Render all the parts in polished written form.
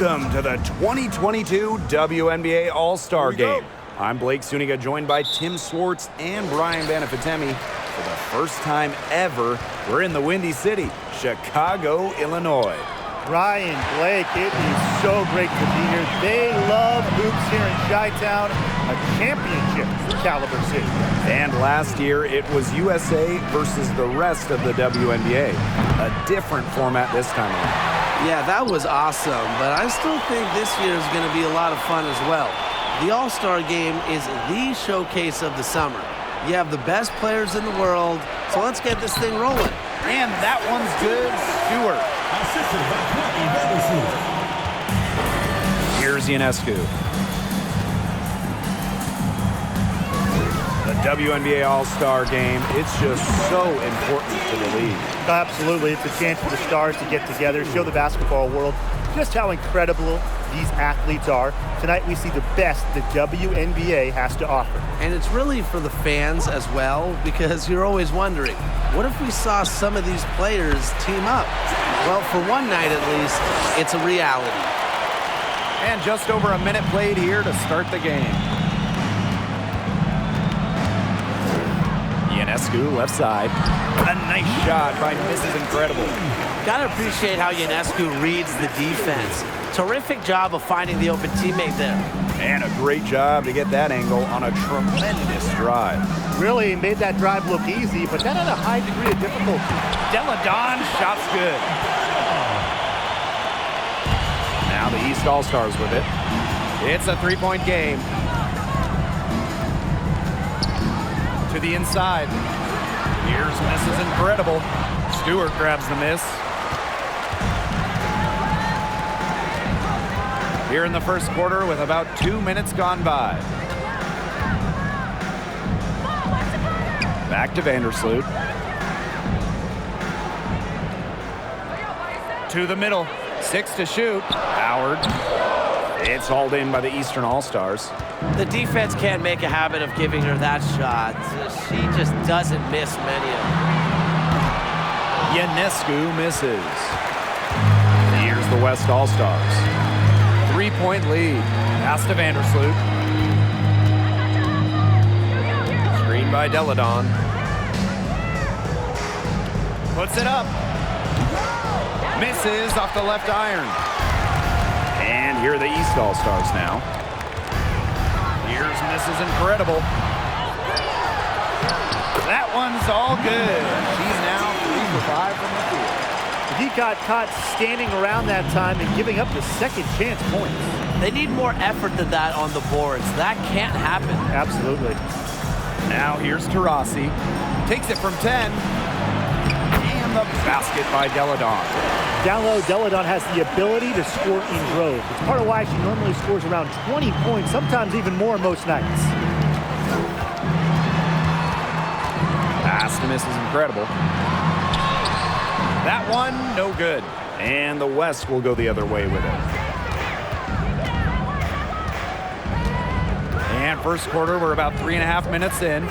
Welcome to the 2022 WNBA All-Star Game. I'm Blake Suniga, joined by Tim Swartz and Brian Banafitemi. For the first time ever, we're in the Windy City, Chicago, Illinois. Brian, Blake, it is so great to be here. They love hoops here in Chi-Town, a championship caliber city. And last year, it was USA versus the rest of the WNBA. A different format this time around. Yeah, that was awesome, but I still think this year is going to be a lot of fun as well. The All-Star Game is the showcase of the summer. You have the best players in the world, so let's get this thing rolling. And that one's good, Stewart. Here's Ionescu. The WNBA All-Star Game, it's just so important to the league. Absolutely. It's a chance for the stars to get together, show the basketball world just how incredible these athletes are. Tonight we see the best the WNBA has to offer. And it's really for the fans as well, because you're always wondering, what if we saw some of these players team up? Well, for one night at least, it's a reality. And just over a minute played here to start the game. Ionescu, left side. A nice shot by Mrs. Incredible. Gotta appreciate how Ionescu reads the defense. Terrific job of finding the open teammate there. And a great job to get that angle on a tremendous drive. Really made that drive look easy, but that had a high degree of difficulty. Deladon, shot's good. Now the East All-Stars with it. It's a three-point game. To the inside. Here's Mrs. Incredible. Stewart grabs the miss. Here in the first quarter with about 2 minutes gone by. Back to Vandersloot. To the middle. 6 to shoot. Howard. It's hauled in by the Eastern All-Stars. The defense can't make a habit of giving her that shot. She just doesn't miss many of them. Ionescu misses. Here's the West All-Stars. 3-point lead. Pass to Vandersloot. Screen by Deladon. Puts it up. Misses off the left iron. And here are the East All-Stars now. Here's Mrs. Incredible. That one's all good. She's now 3 for 5 from the field. He got caught standing around that time and giving up the second chance points. They need more effort than that on the boards. That can't happen. Absolutely. Now here's Taurasi. Takes it from 10. And the basket by Deladon. Down low, Deladon has the ability to score in droves. It's part of why she normally scores around 20 points, sometimes even more most nights. Pass to Mrs. Incredible. That one, no good. And the West will go the other way with it. And first quarter, we're about 3.5 minutes in.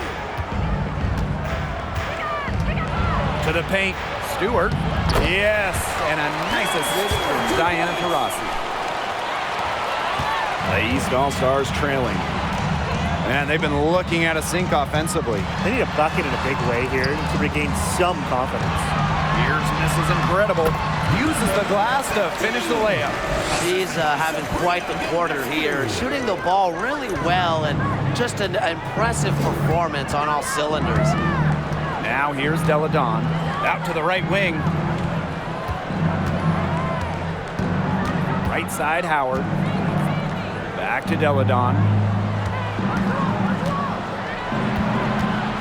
To the paint, Stewart. Yes, and a nice assist from Diana Taurasi. The East All-Stars trailing. Man, they've been looking at a sink offensively. They need a bucket in a big way here to regain some confidence. Here's Mrs. Incredible. Uses the glass to finish the layup. She's having quite the quarter here. Shooting the ball really well and just an impressive performance on all cylinders. Now here's Deladon. Out to the right wing. Right side, Howard. Back to Deladon.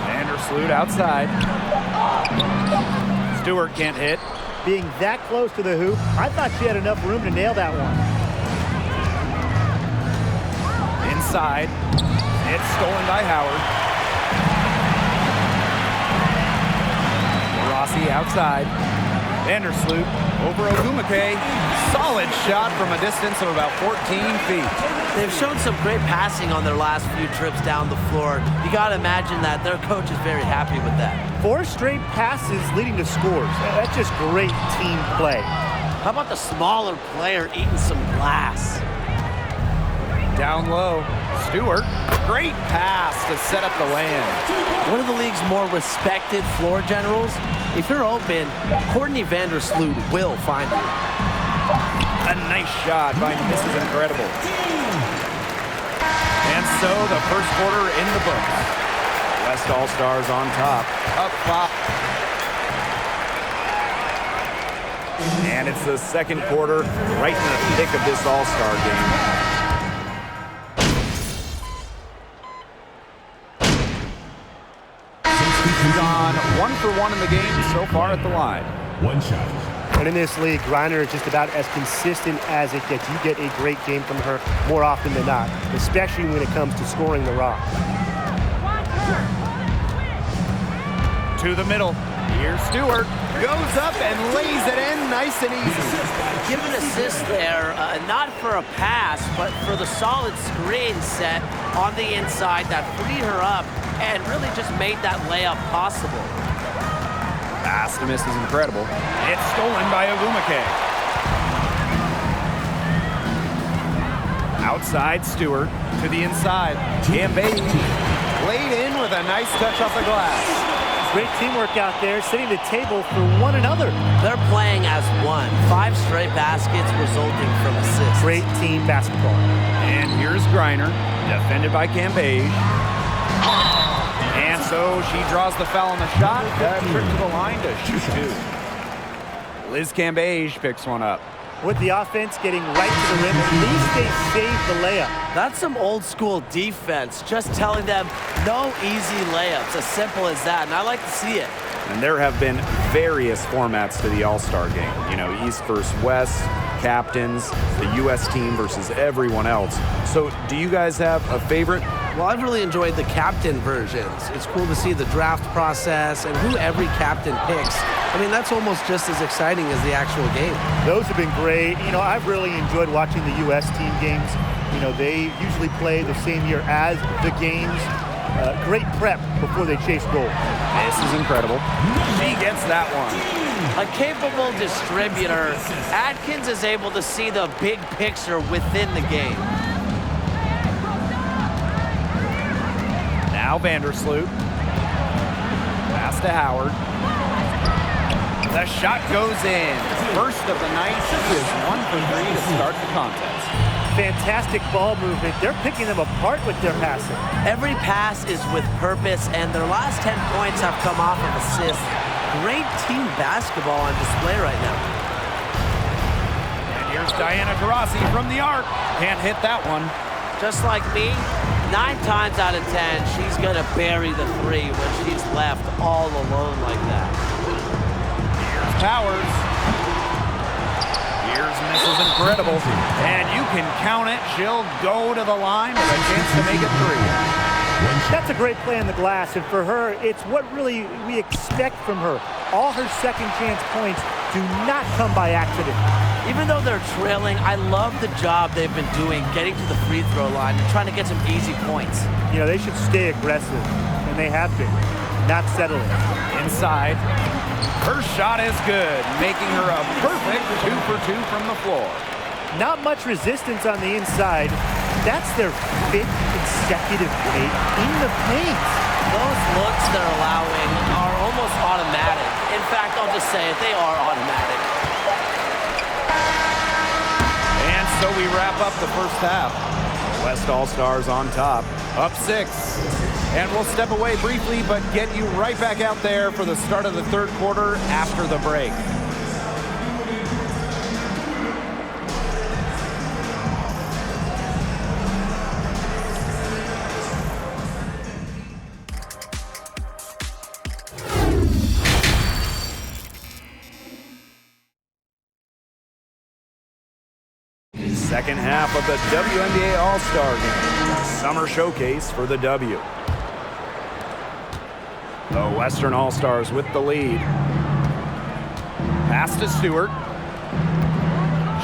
Vandersloot outside. Stewart can't hit. Being that close to the hoop, I thought she had enough room to nail that one. Inside. It's stolen by Howard. Rossi outside. Vandersloot over Ogumake. Solid shot from a distance of about 14 feet. They've shown some great passing on their last few trips down the floor. You got to imagine that their coach is very happy with that. 4 straight passes leading to scores. That's just great team play. How about the smaller player eating some glass? Down low, Stewart. Great pass to set up the land. One of the league's more respected floor generals. If you're open, Courtney Vandersloot will find you. A nice shot by Mrs. Incredible. And so the first quarter in the books. West All-Stars on top. Up top. And it's the second quarter, right in the thick of this All-Star game. He's on 1 for 1 in the game so far at the line. One shot. And in this league, Griner is just about as consistent as it gets. You get a great game from her more often than not, especially when it comes to scoring the rock. To the middle. Here's Stewart. Goes up and lays it in nice and easy. Give an assist there, not for a pass, but for the solid screen set on the inside that freed her up and really just made that layup possible. Pass to Mrs. Incredible. It's stolen by Ogumake. Outside Stewart to the inside. Gambay laid in with a nice touch off the glass. Great teamwork out there, setting the table for one another. They're playing as one. 5 straight baskets resulting from assists. Great team basketball. And here's Griner, defended by Gambay. And so she draws the foul on the shot. Trip to the line to shoot 2. Liz Cambage picks one up. With the offense getting right to the rim, at least they saved the layup. That's some old school defense, just telling them no easy layups, as simple as that, and I like to see it. And there have been various formats to the All-Star game. You know, East versus West, captains, the U.S. team versus everyone else. So do you guys have a favorite? Well, I've really enjoyed the captain versions. It's cool to see the draft process and who every captain picks. I mean, that's almost just as exciting as the actual game. Those have been great. You know, I've really enjoyed watching the U.S. team games. You know, they usually play the same year as the games. Great prep before they chase goal. This is incredible. She gets that one. A capable distributor, Atkins is able to see the big picture within the game. Now Vandersloot. Pass to Howard. The shot goes in. First of the night. She is 1 for 3 to start the contest. Fantastic ball movement. They're picking them apart with their passing. Every pass is with purpose, and their last 10 points have come off of assists. Great team basketball on display right now. And here's Diana Taurasi from the arc. Can't hit that one. Just like me, 9 times out of 10, she's going to bury the 3 when she's left all alone like that. Here's Powers. Here's Mrs. Incredible. And you can count it. She'll go to the line with a chance to make it 3. That's a great play on the glass, and for her, it's what really we expect from her. All her second chance points do not come by accident. Even though they're trailing, I love the job they've been doing getting to the free throw line and trying to get some easy points. You know, they should stay aggressive, and they have been, not settling. Inside. Her shot is good, making her a perfect 2 for 2 from the floor. Not much resistance on the inside. That's their 5th consecutive make in the paint. Those looks they're allowing are almost automatic. In fact, I'll just say it, they are automatic. And so we wrap up the first half. West All-Stars on top, up 6. And we'll step away briefly, but get you right back out there for the start of the third quarter after the break. Second half of the WNBA All-Star Game, summer showcase for the W. The Western All-Stars with the lead. Pass to Stewart.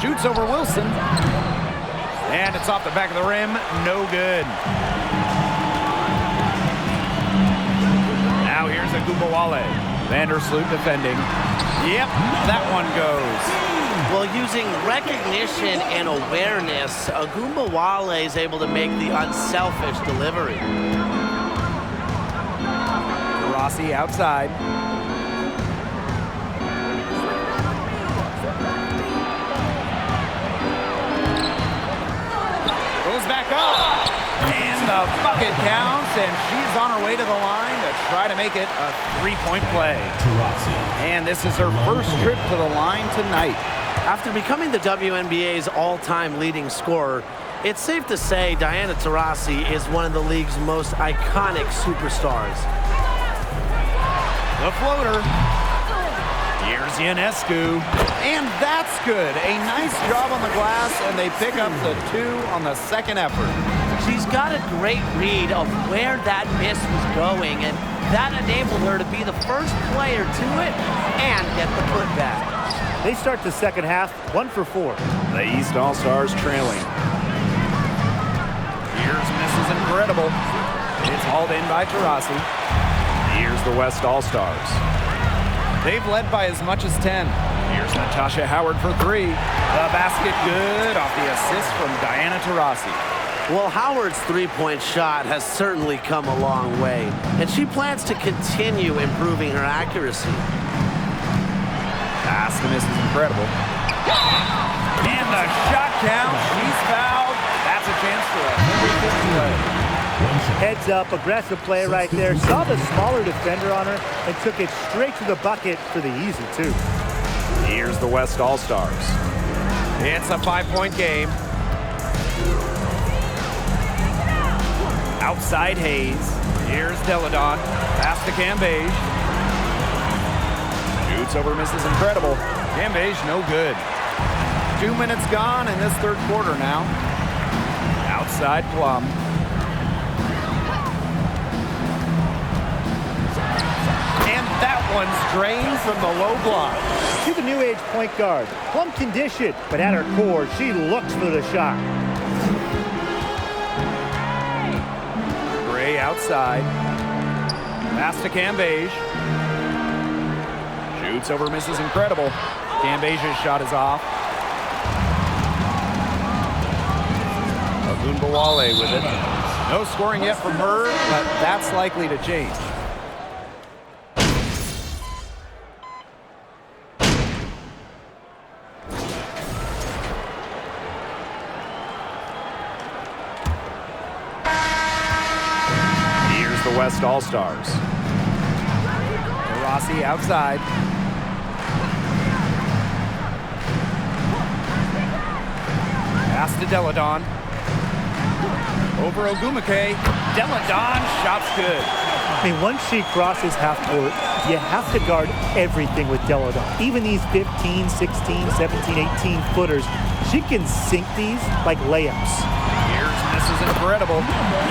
Shoots over Wilson. And it's off the back of the rim. No good. Now here's Agumbawale. Vandersloot defending. Yep, that one goes. Well, using recognition and awareness, Agumbawale is able to make the unselfish delivery. Rossi outside. Goes back up. And the bucket counts, and she's on her way to the line to try to make it a three-point play. And this is her first trip to the line tonight. After becoming the WNBA's all-time leading scorer, it's safe to say Diana Taurasi is one of the league's most iconic superstars. The floater. Here's Ionescu. And that's good. A nice job on the glass, and they pick up the 2 on the second effort. She's got a great read of where that miss was going, and that enabled her to be the first player to it and get the putback. They start the second half 1 for 4. The East All-Stars trailing. Here's Mrs. Incredible. It's hauled in by Taurasi. Here's the West All-Stars. They've led by as much as 10. Here's Natasha Howard for 3. The basket good off the assist from Diana Taurasi. Well, Howard's three-point shot has certainly come a long way, and she plans to continue improving her accuracy. Pass to Mrs. Incredible. And the shot count. She's fouled. That's a chance for a 3-point play. Heads up, aggressive play right there. Saw the smaller defender on her and took it straight to the bucket for the easy 2. Here's the West All-Stars. It's a 5-point game. Outside Hayes. Here's Deladon. Pass to Cambage. Shoots over Mrs. Incredible. Cambage, no good. 2 minutes gone in this third quarter now. Outside Plum. And that one's drained from the low block. She's the new age point guard. Plum can dish it, but at her core, she looks for the shot. Gray outside. Pass to Cambage. Shoots over Mrs. Incredible. Cambage's shot is off. Agumbawale with it. No scoring yet from her, but that's likely to change. Here's the West All-Stars. Rossi outside. Pass to Deladon. Over Ogumake. Deladon, shot's good. I mean, once she crosses half court, you have to guard everything with Deladon. Even these 15, 16, 17, 18 footers, she can sink these like layups. Here's Mrs. Incredible.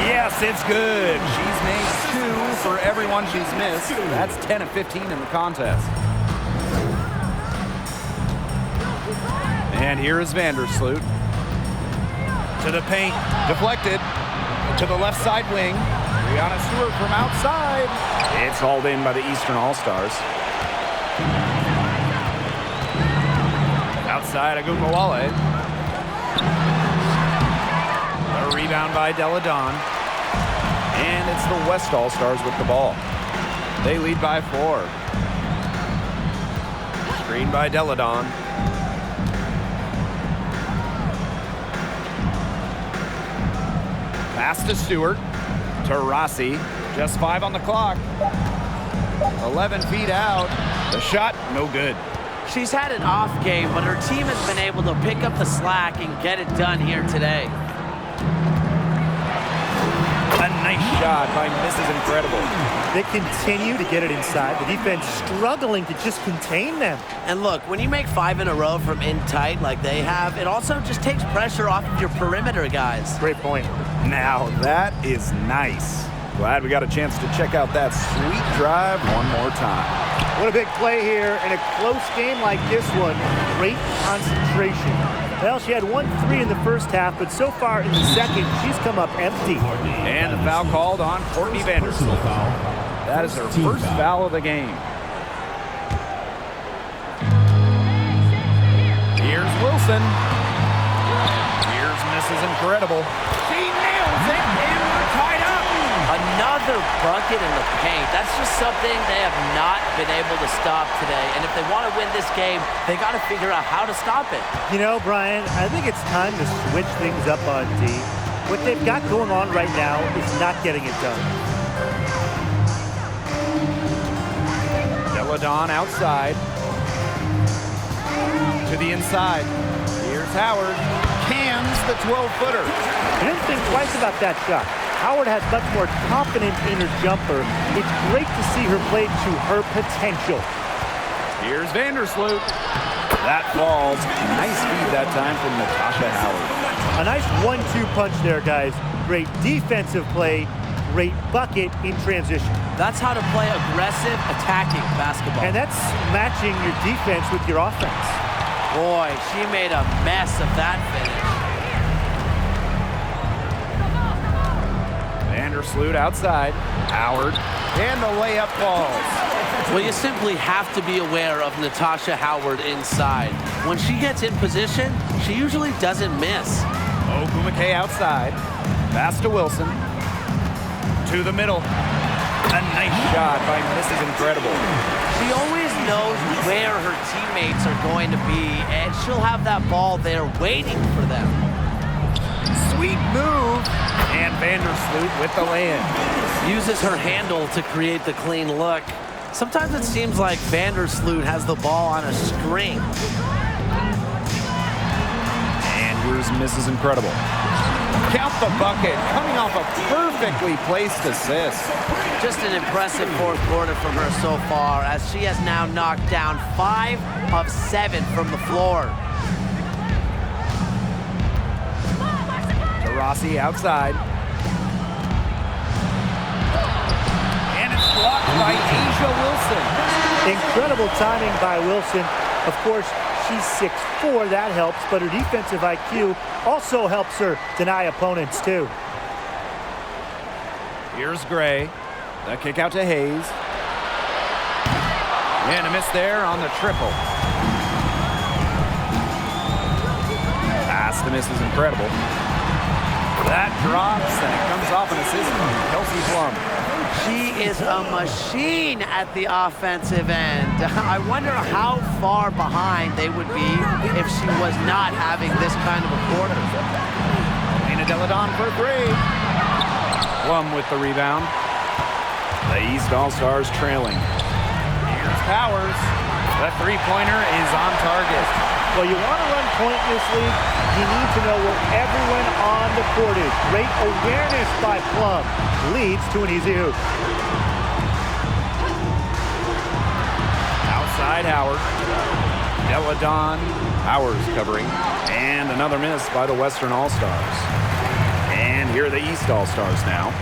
Yes, it's good. She's made 2 for everyone she's missed. That's 10 of 15 in the contest. And here is Vandersloot. To the paint, deflected. To the left side wing. Brianna Stewart from outside. It's hauled in by the Eastern All-Stars. Outside, Agumbawale. A rebound by Deladon. And it's the West All-Stars with the ball. They lead by 4. Screen by Deladon. Pass to Stewart. To Rossi. Just 5 on the clock. 11 feet out. The shot, no good. She's had an off game, but her team has been able to pick up the slack and get it done here today. A nice shot by Mrs. Incredible. They continue to get it inside. The defense struggling to just contain them. And look, when you make 5 in a row from in tight like they have, it also just takes pressure off of your perimeter guys. Great point. Now that is nice. Glad we got a chance to check out that sweet drive one more time. What a big play here in a close game like this one. Great concentration. Well, she had 1 3 in the first half, but so far in the second, she's come up empty. And the foul called on Courtney Vandersloot. That is her first foul of the game. Here's Wilson. Here's Mrs. Incredible. She nails it, and we're tied up. Another bucket in the paint. That's just something they have not been able to stop today. And if they want to win this game, they got to figure out how to stop it. You know, Brian, I think it's time to switch things up on D. What they've got going on right now is not getting it done. Deladon outside. To the inside. Here's Howard. Cans the 12-footer. I didn't think twice about that shot. Howard has much more confidence in her jumper. It's great to see her play to her potential. Here's Vandersloot. That falls. Nice feed that time from Natasha Howard. A nice 1-2 punch there, guys. Great defensive play, great bucket in transition. That's how to play aggressive, attacking basketball. And that's matching your defense with your offense. Boy, she made a mess of that finish. Vandersloot outside. Howard. And the layup falls. Well, you simply have to be aware of Natasha Howard inside. When she gets in position, she usually doesn't miss. Ogumake outside. Pass to Wilson. To the middle. A nice shot by Mrs. Incredible. She always knows where her teammates are going to be, and she'll have that ball there waiting for them. Sweet move. And Vandersloot with the lay-in. Uses her handle to create the clean look. Sometimes it seems like Vandersloot has the ball on a string. And here's Mrs. Incredible. Count the bucket, coming off a perfectly placed assist. Just an impressive fourth quarter from her so far, as she has now knocked down 5 of 7 from the floor. Rossi outside. And it's blocked by Asia Wilson. Incredible timing by Wilson. Of course, she's 6'4", that helps, but her defensive IQ also helps her deny opponents too. Here's Gray. The kick out to Hayes. And a miss there on the triple. Pass to Mrs. Incredible. That drops, and it comes off an assist from Kelsey Plum. She is a machine at the offensive end. I wonder how far behind they would be if she was not having this kind of a quarter. Lena Deladon for 3. Plum with the rebound. The East All-Stars trailing. Here's Powers. The three-pointer is on target. Well, you want to run point in this league, you need to know where everyone on the court is. Great awareness by Plum leads to an easy hoop. Outside Howard. Deladon. Powers covering. And another miss by the Western All-Stars. And here are the East All-Stars now.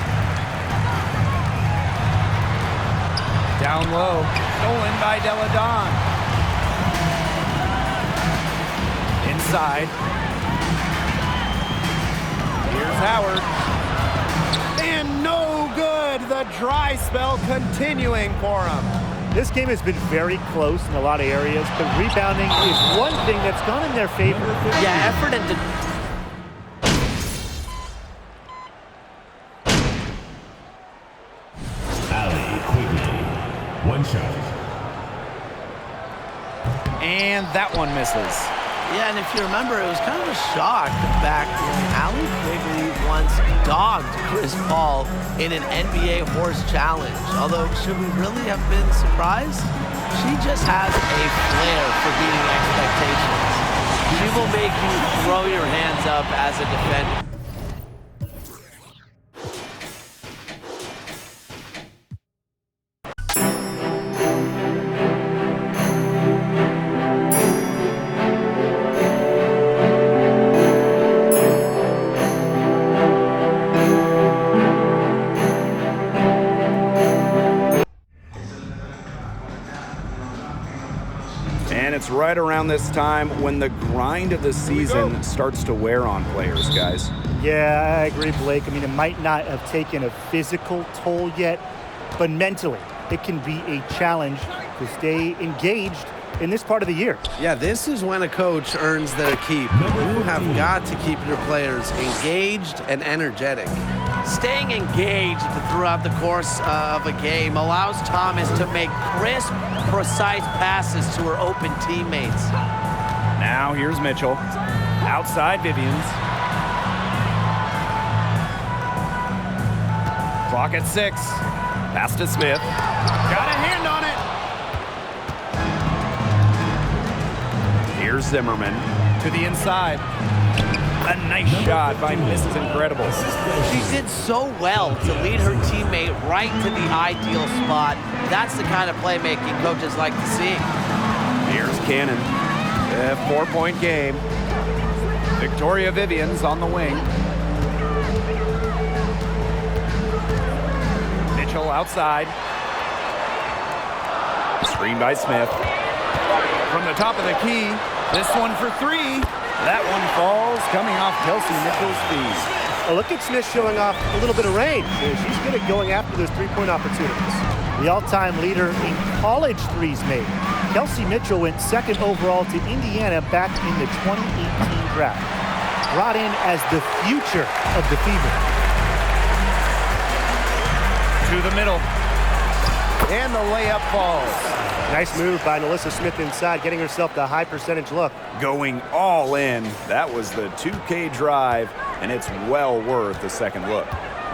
Down low. Stolen by Deladon. Inside. Here's Howard. And no good. The dry spell continuing for him. This game has been very close in a lot of areas, but rebounding is one thing that's gone in their favor. Yeah, effort and... One shot. And that one misses. Yeah, and if you remember, it was kind of a shock back when Allie Quigley once dogged Chris Paul in an NBA horse challenge. Although, should we really have been surprised? She just has a flair for beating expectations. She will make you throw your hands up as a defender. And it's right around this time when the grind of the season starts to wear on players, guys. Yeah, I agree, Blake. I mean, it might not have taken a physical toll yet, but mentally, it can be a challenge to stay engaged in this part of the year. Yeah, this is when a coach earns their keep. You have got to keep your players engaged and energetic. Staying engaged throughout the course of a game allows Thomas to make crisp, precise passes to her open teammates. Now here's Mitchell. Outside Vivians. Clock at 6. Pass to Smith. Got a hand on it. Here's Zimmerman to the inside. A nice shot by Mrs. Incredible. She did so well to lead her teammate right to the ideal spot. That's the kind of playmaking coaches like to see. Here's Cannon. A 4-point game. Victoria Vivians on the wing. Mitchell outside. Screen by Smith. From the top of the key. This one for 3. That one falls, coming off Kelsey Mitchell's feet. Well, look at Smith showing off a little bit of range. She's good at going after those three-point opportunities. The all-time leader in college threes made. Kelsey Mitchell went 2nd overall to Indiana back in the 2018 draft. Brought in as the future of the Fever. To the middle. And the layup falls. Nice move by Nalissa Smith inside, getting herself the high percentage look. Going all in. That was the 2K drive, and it's well worth the second look.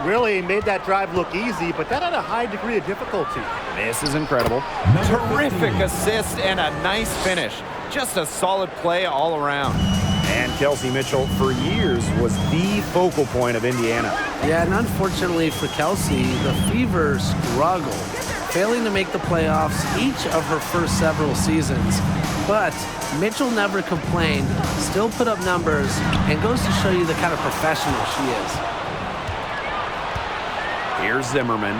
Really made that drive look easy, but that had a high degree of difficulty. This is incredible. Terrific assist and a nice finish. Just a solid play all around. And Kelsey Mitchell, for years, was the focal point of Indiana. Yeah, and unfortunately for Kelsey, the Fever struggled, failing to make the playoffs each of her first several seasons. But Mitchell never complained, still put up numbers, and goes to show you the kind of professional she is. Here's Zimmerman.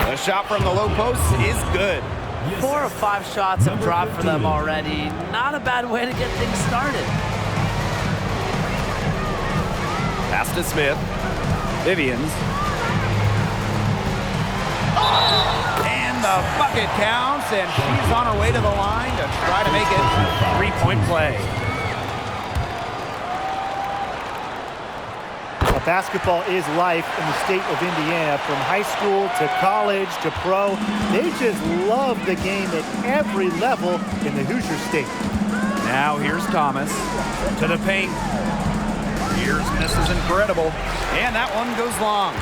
The shot from the low post is good. 4 or 5 shots have dropped for them already. Not a bad way to get things started. Pass to Smith. Vivians. And the bucket counts, and she's on her way to the line to try to make it a 3-point play. Basketball is life in the state of Indiana. From high school to college to pro, they just love the game at every level in the Hoosier State. Now here's Thomas to the paint. Here's Mrs. Incredible, and that one goes long.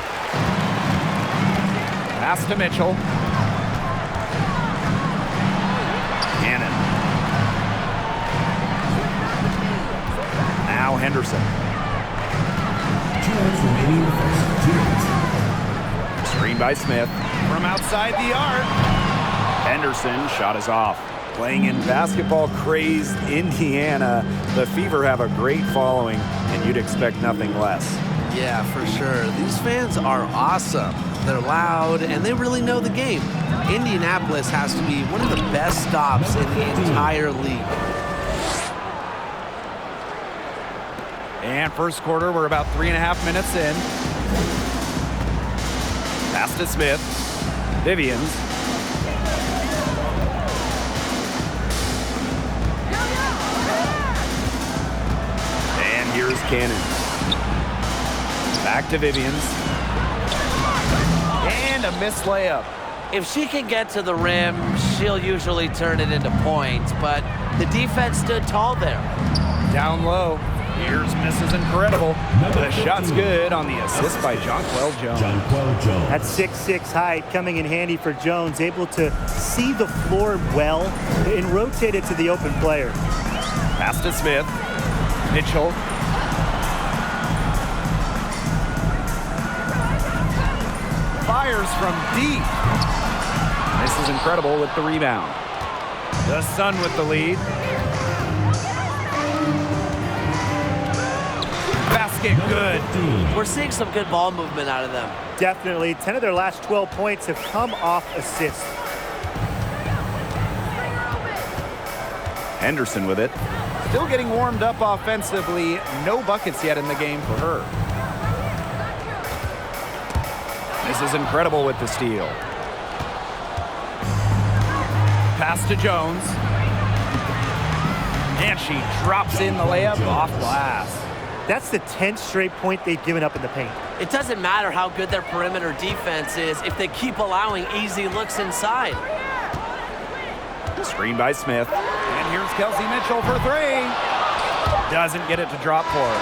Pass to Mitchell. Cannon. Now Henderson. Screen by Smith from outside the arc. Henderson shot is off. Playing in basketball-crazed Indiana, the Fever have a great following, and you'd expect nothing less. Yeah, for sure. These fans are awesome. They're loud, and they really know the game. Indianapolis has to be one of the best stops in the entire league. And first quarter, we're about 3.5 minutes in. Pass to Smith. Vivians. And here's Cannon. Back to Vivians. And a missed layup. If she can get to the rim, she'll usually turn it into points, but the defense stood tall there. Down low. Here's Mrs. Incredible. The shot's good on the assist by Jonquel Jones. That 6'6" height coming in handy for Jones, able to see the floor well and rotate it to the open player. Pass to Smith. Mitchell. Fires from deep. Mrs. Incredible with the rebound. The Sun with the lead. Basket good. We're seeing some good ball movement out of them. Definitely. 10 of their last 12 points have come off assists. Henderson with it. Still getting warmed up offensively. No buckets yet in the game for her. This is Incredible with the steal. Pass to Jones. And she drops in the layup off glass. That's the 10th straight point they've given up in the paint. It doesn't matter how good their perimeter defense is if they keep allowing easy looks inside. Screen by Smith. And here's Kelsey Mitchell for three. Doesn't get it to drop for her.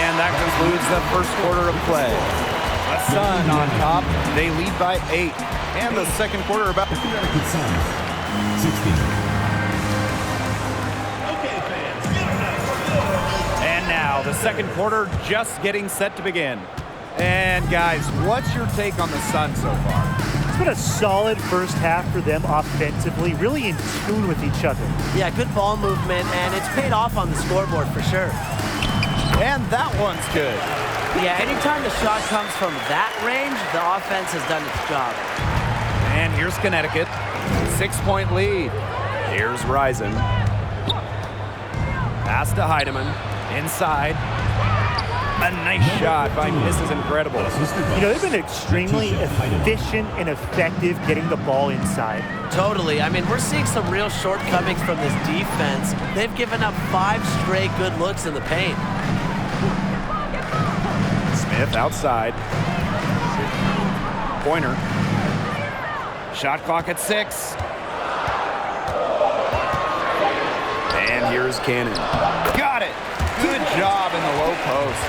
And that concludes the first quarter of play. The Sun on top. They lead by 8. And the second quarter about... Connecticut Sun, 16. And now the second quarter just getting set to begin. And guys, what's your take on the Sun so far? It's been a solid first half for them offensively, really in tune with each other. Yeah, good ball movement, and it's paid off on the scoreboard for sure. And that one's good. Yeah, anytime the shot comes from that range, the offense has done its job. And here's Connecticut. 6-point lead. Here's Risen. Pass to Heidemann. Inside. A nice shot by Mrs. Incredible. You know, they've been extremely efficient and effective getting the ball inside. Totally. I mean, we're seeing some real shortcomings from this defense. They've given up 5 straight good looks in the paint. Smith outside. Pointer. Shot clock at 6. And here's Cannon. Got it. Good job in the low post.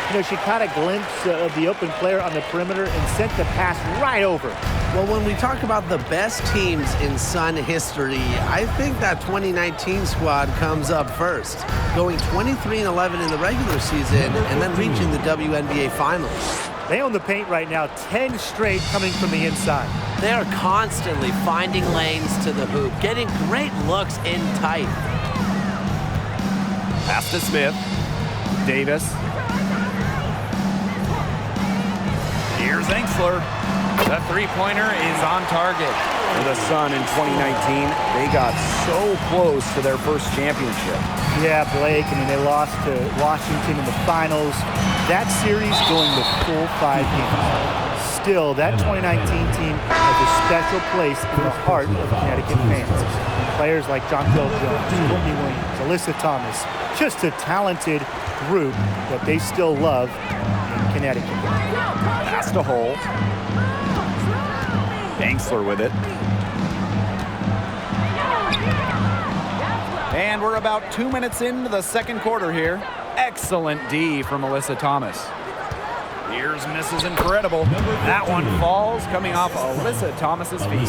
You know, she caught a glimpse of the open player on the perimeter and sent the pass right over. Well, when we talk about the best teams in Sun history, I think that 2019 squad comes up first, going 23-11 in the regular season and then reaching the WNBA Finals. They own the paint right now, 10 straight coming from the inside. They are constantly finding lanes to the hoop, getting great looks in tight. Pass to Smith. Davis. Here's Engsler. The three-pointer is on target. For the Sun in 2019, they got so close to their first championship. Yeah, Blake, I mean, they lost to Washington in the finals. That series going the full 5 games. Still, that 2019 team has a special place in the heart of Connecticut fans. Players like Jonquel Jones, Courtney Williams, Alyssa Thomas, just a talented group that they still love in Connecticut. Pass to Hull. Engsler with it. And we're about 2 minutes into the second quarter here. Excellent D from Alyssa Thomas. Here's Mrs. Incredible. That one falls coming off Alyssa Thomas's feet.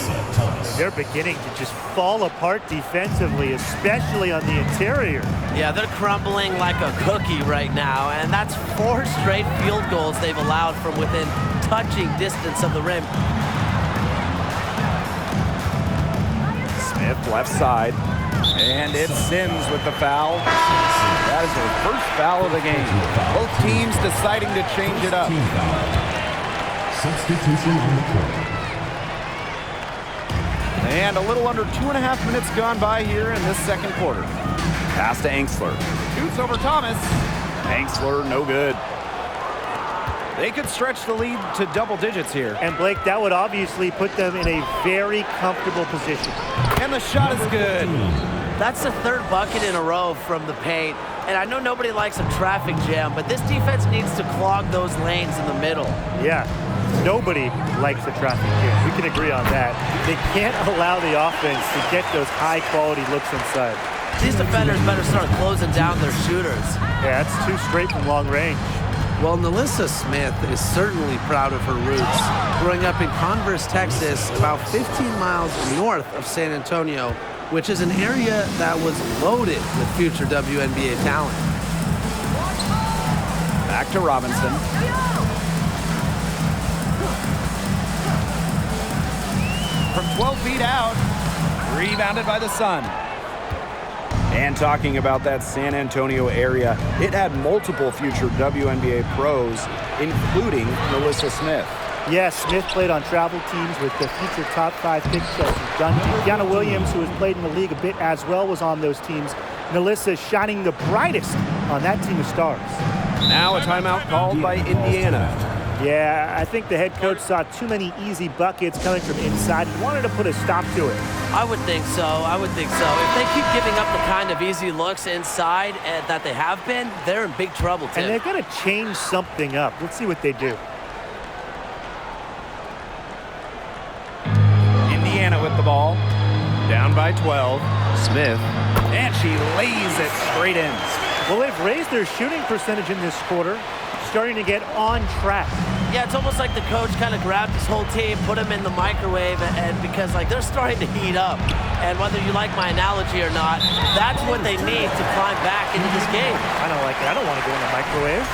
They're beginning to just fall apart defensively, especially on the interior. Yeah, they're crumbling like a cookie right now, and that's 4 straight field goals they've allowed from within touching distance of the rim. Smith left side. And it's Sims with the foul. That is their first foul of the game. Both teams deciding to change it up. Substitution on the court. And a little under 2.5 minutes gone by here in this second quarter. Pass to Engsler. Shoots over Thomas. Engsler, no good. They could stretch the lead to double digits here. And Blake, that would obviously put them in a very comfortable position. And the shot is good. That's the 3rd bucket in a row from the paint. And I know nobody likes a traffic jam, but this defense needs to clog those lanes in the middle. Yeah, nobody likes a traffic jam. We can agree on that. They can't allow the offense to get those high-quality looks inside. These defenders better start closing down their shooters. Yeah, that's 2 straight from long range. Well, Alyssa Smith is certainly proud of her roots. Growing up in Converse, Texas, about 15 miles north of San Antonio, which is an area that was loaded with future WNBA talent. Back to Robinson. From 12 feet out, rebounded by the Sun. And talking about that San Antonio area, it had multiple future WNBA pros, including Alyssa Smith. Yes, Smith played on travel teams with the future top 5 pick Chelsea Dundee. Deanna Williams, who has played in the league a bit as well, was on those teams. And Alyssa shining the brightest on that team of stars. Now a timeout called by Indiana. Yeah, I think the head coach saw too many easy buckets coming from inside. He wanted to put a stop to it. I would think so. I would think so. If they keep giving up the kind of easy looks inside that they have been, they're in big trouble, Tim. And they're going to change something up. Let's see what they do. Indiana with the ball. Down by 12. Smith. And she lays it straight in. Well, they've raised their shooting percentage in this quarter, starting to get on track. Yeah, it's almost like the coach kind of grabbed his whole team, put them in the microwave, and because like they're starting to heat up. And whether you like my analogy or not, that's what they need to climb back into this game. I don't like it. I don't want to go in the microwave.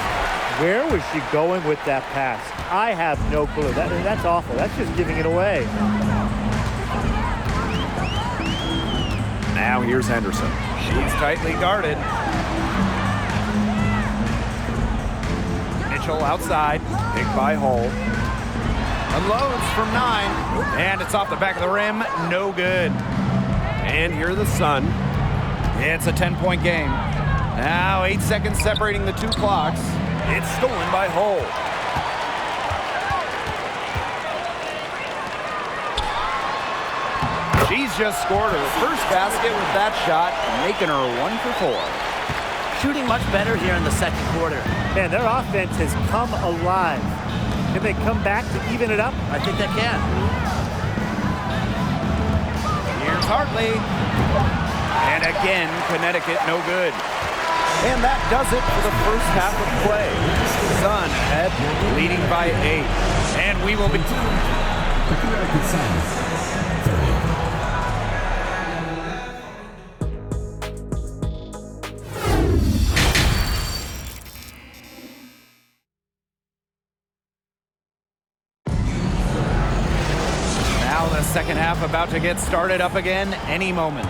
Where was she going with that pass? I have no clue. That's awful. That's just giving it away. Now here's Henderson. She's tightly guarded. Mitchell outside. Picked by Hull. Unloads from 9. And it's off the back of the rim. No good. And here are the Sun. It's a 10-point game. Now 8 seconds separating the two clocks. It's stolen by Hull. She's just scored her first basket with that shot, making her 1 for 4. Shooting much better here in the second quarter. Man, their offense has come alive. Can they come back to even it up? I think they can. Here's Hartley. And again, Connecticut no good. And that does it for the first half of play. Sun ahead, leading by 8. And we will be... The Connecticut Sun. 30. Second half about to get started up again any moment.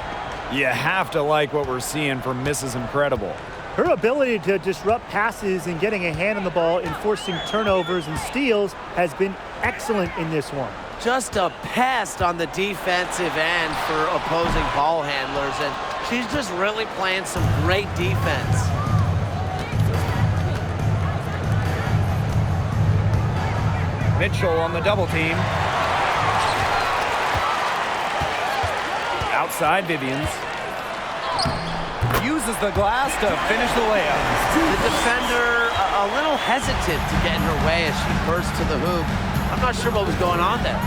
You have to like what we're seeing from Mrs. Incredible. Her ability to disrupt passes and getting a hand on the ball, enforcing turnovers and steals has been excellent in this one. Just a pest on the defensive end for opposing ball handlers, and she's just really playing some great defense. Mitchell on the double team. Outside Vivians. Uses the glass to finish the layup. The defender a little hesitant to get in her way as she burst to the hoop. I'm not sure what was going on there.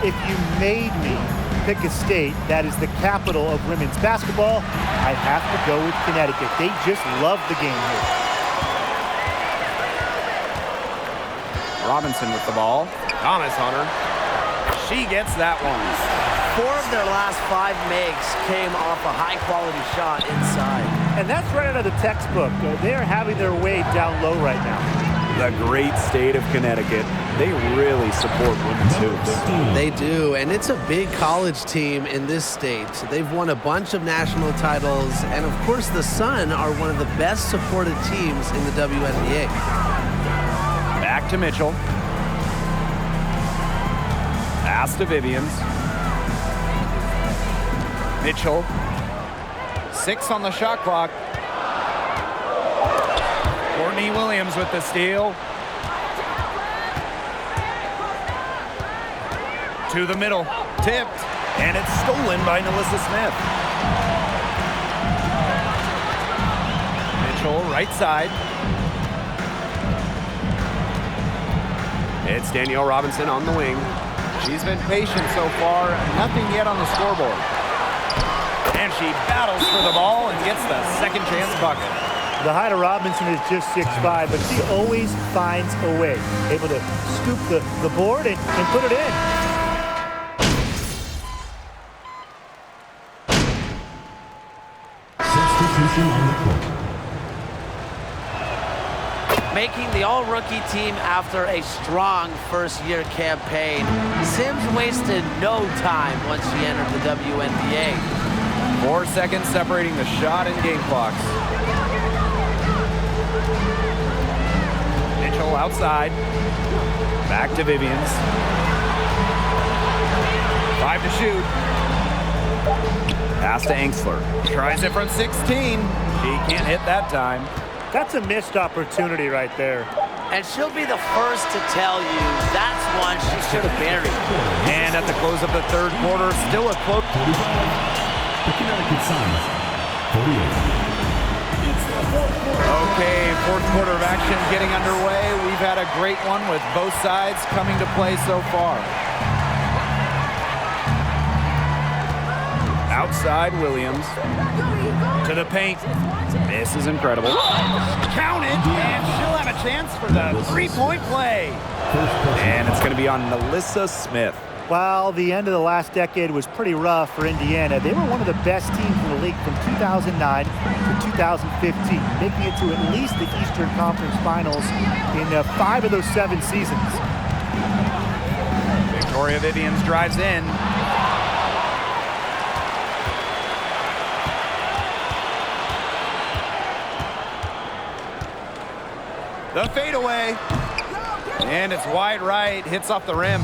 If you made me pick a state that is the capital of women's basketball, I have to go with Connecticut. They just love the game here. Robinson with the ball. Thomas on her. She gets that one. 4 of their last 5 makes came off a high-quality shot inside. And that's right out of the textbook. They're having their way down low right now. The great state of Connecticut. They really support women's hoops. They do, and it's a big college team in this state. They've won a bunch of national titles, and of course the Sun are one of the best supported teams in the WNBA. Back to Mitchell. Pass to Vivians. Mitchell. 6 on the shot clock. Courtney Williams with the steal. To the middle. Tipped. And it's stolen by Nalissa Smith. Mitchell, right side. It's Danielle Robinson on the wing. She's been patient so far. Nothing yet on the scoreboard. And she battles for the ball and gets the second chance bucket. The height of Robinson is just 6'5", but she always finds a way. Able to scoop the board and put it in. Substitution on the court. Making the all-rookie team after a strong first-year campaign, Sims wasted no time once she entered the WNBA. 4 seconds separating the shot and game clocks. Mitchell outside. Back to Vivians. 5 to shoot. Pass to Angsler. Tries it from 16. She can't hit that time. That's a missed opportunity right there. And she'll be the first to tell you that's one she should have buried. And at the close of the third quarter, still a close. 45. The Connecticut Suns, 48. Okay, fourth quarter of action getting underway. We've had a great one with both sides coming to play so far. Outside Williams. To the paint. This is incredible. Count it, and she'll have a chance for the three-point play. And it's going to be on Melissa Smith. While the end of the last decade was pretty rough for Indiana, they were one of the best teams in the league from 2009 to 2015, making it to at least the Eastern Conference Finals in 5 of those 7 seasons. Victoria Vivians drives in. The fadeaway. And it's wide right, hits off the rim.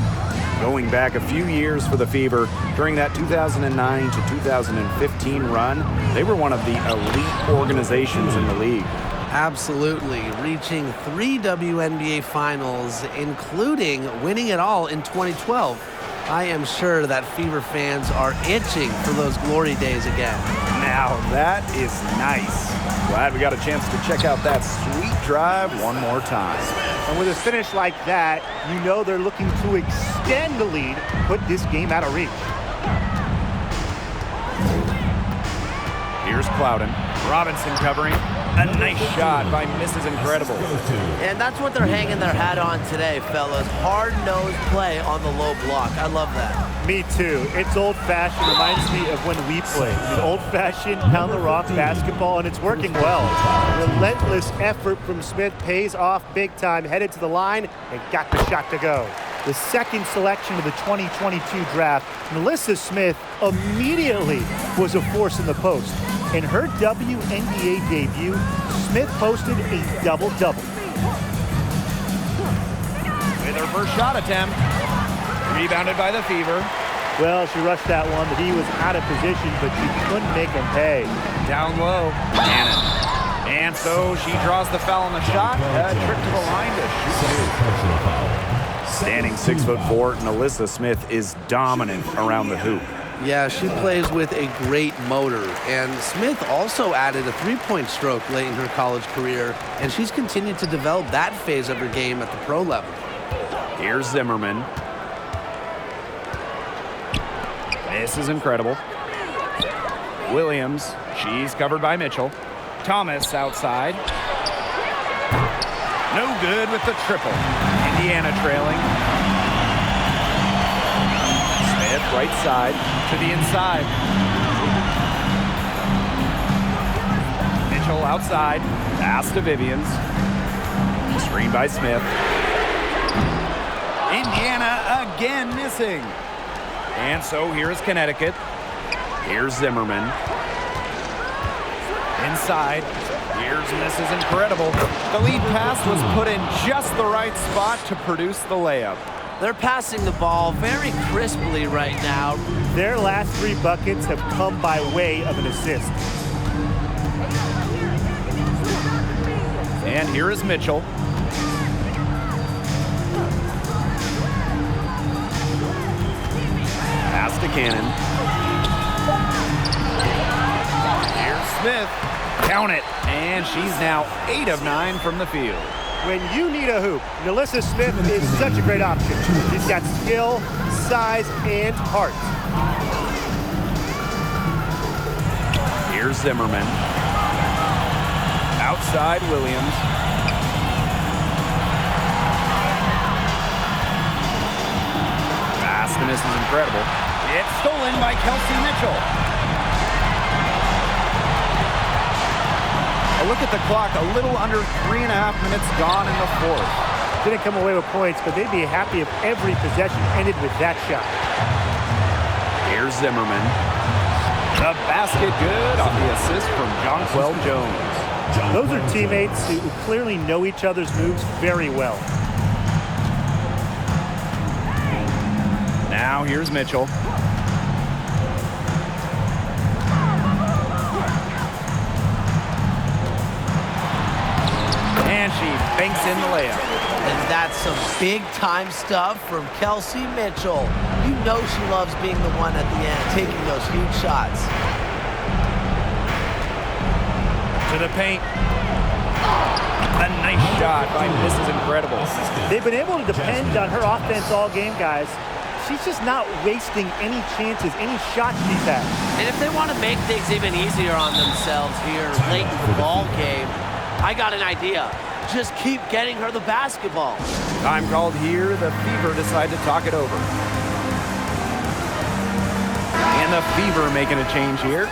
Going back a few years for the Fever, during that 2009 to 2015 run, they were one of the elite organizations in the league. Absolutely. Reaching 3 WNBA finals, including winning it all in 2012. I am sure that Fever fans are itching for those glory days again. Now that is nice. Glad we got a chance to check out that sweet drive one more time. And with a finish like that, you know they're looking to extend the lead, put this game out of reach. Here's Clouden. Robinson covering. A nice shot by Mrs. Incredible. And that's what they're hanging their hat on today, fellas. Hard-nosed play on the low block. I love that. Me too. It's old-fashioned. Reminds me of when we played. Old-fashioned pound-the-rock basketball, and it's working well. Relentless effort from Smith pays off big time. Headed to the line and got the shot to go. The second selection of the 2022 draft, Melissa Smith immediately was a force in the post. In her WNBA debut, Smith posted a double-double. With her first shot attempt, rebounded by the Fever. Well, she rushed that one, but he was out of position, but she couldn't make him pay. Down low, Cannon. And so she draws the foul on the shot. A trip to the line to shoot. Standing 6'4", Melissa Smith is dominant around the hoop. Yeah, she plays with a great motor. And Smith also added a three-point stroke late in her college career, and she's continued to develop that phase of her game at the pro level. Here's Zimmerman. This is incredible. Williams, she's covered by Mitchell. Thomas outside. No good with the triple. Indiana trailing. Smith right side to the inside. Mitchell outside. Pass to Vivians. Screen by Smith. Indiana again missing. And so here's Connecticut. Here's Zimmerman. Inside. Here's Mrs. Incredible. The lead pass was put in just the right spot to produce the layup. They're passing the ball very crisply right now. Their last 3 buckets have come by way of an assist. And here is Mitchell. Pass to Cannon. Here's Smith. Count it. And she's now 8 of 9 from the field. When you need a hoop, Melissa Smith is such a great option. She's got skill, size, and heart. Here's Zimmerman. Outside Williams. Pass to Mrs. Incredible. It's stolen by Kelsey Mitchell. A look at the clock, a little under 3.5 minutes gone in the fourth. Didn't come away with points, but they'd be happy if every possession ended with that shot. Here's Zimmerman. The basket good off the assist from Jonquel Jones. Those are teammates who clearly know each other's moves very well. Now here's Mitchell. And she banks in the layup. And that's some big-time stuff from Kelsey Mitchell. You know she loves being the one at the end, taking those huge shots. To the paint. A nice shot by Mrs. Incredible. They've been able to depend on her offense all game, guys. She's just not wasting any chances, any shots she's had. And if they want to make things even easier on themselves here late in the ball game, I got an idea. Just keep getting her the basketball. Time called here. The Fever decide to talk it over. And the Fever making a change here.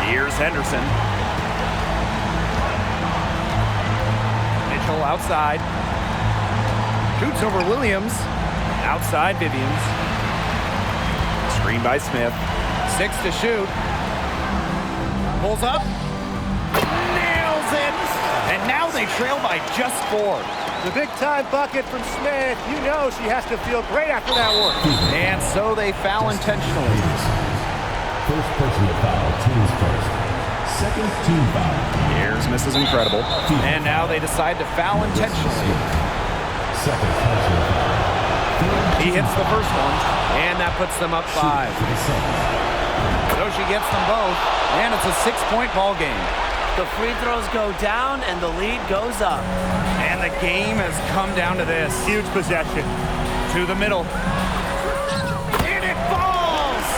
Here's Henderson. Mitchell outside. Shoots over Williams. Outside Vivians. Screen by Smith. 6 to shoot. Pulls up. Nails it. And now they trail by just 4. The big-time bucket from Smith. You know she has to feel great after that work. And so they foul intentionally. First personal foul, team's first. Second team foul. Here's Mrs. Incredible. And now they decide to foul intentionally. Second personal foul. He hits the first one, and that puts them up 5. So she gets them both, and it's a 6-point ball game. The free throws go down, and the lead goes up. And the game has come down to this. Huge possession. To the middle. And it falls!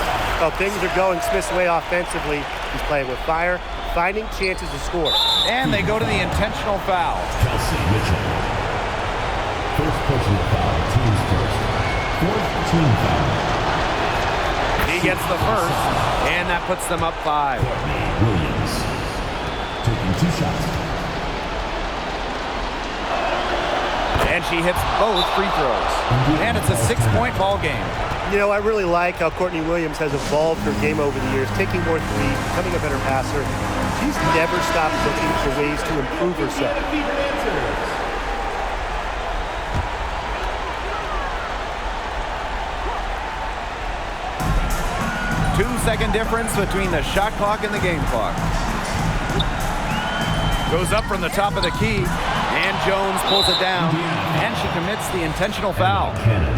Oh, things are going Smith's way offensively. He's playing with fire, finding chances to score. And they go to the intentional foul. Kelsey Mitchell. First personal foul, team's first. Fourth team foul. He gets the first, and that puts them up 5. Williams. Taking 2 shots. And she hits both free throws. And it's a 6-point ball game. You know, I really like how Courtney Williams has evolved her game over the years, taking more threes, becoming a better passer. She's never stopped looking for ways to improve herself. 2-second difference between the shot clock and the game clock. Goes up from the top of the key, and Jones pulls it down, and she commits the intentional foul.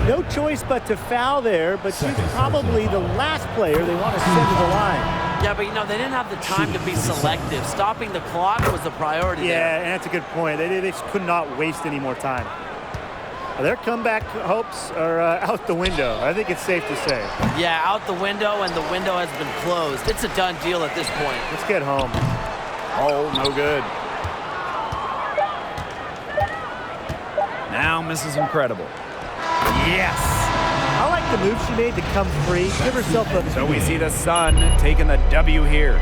No choice but to foul there, but she's probably the last player they want to send to the line. Yeah, but you know, they didn't have the time to be selective. Stopping the clock was the priority there. Yeah, and that's a good point. They just could not waste any more time. Their comeback hopes are out the window. I think it's safe to say. Yeah, out the window, and the window has been closed. It's a done deal at this point. Let's get home. Oh, no good. Now Mrs. Incredible. Yes! I like the move she made to come free, give herself a... So we see the Sun taking the W here.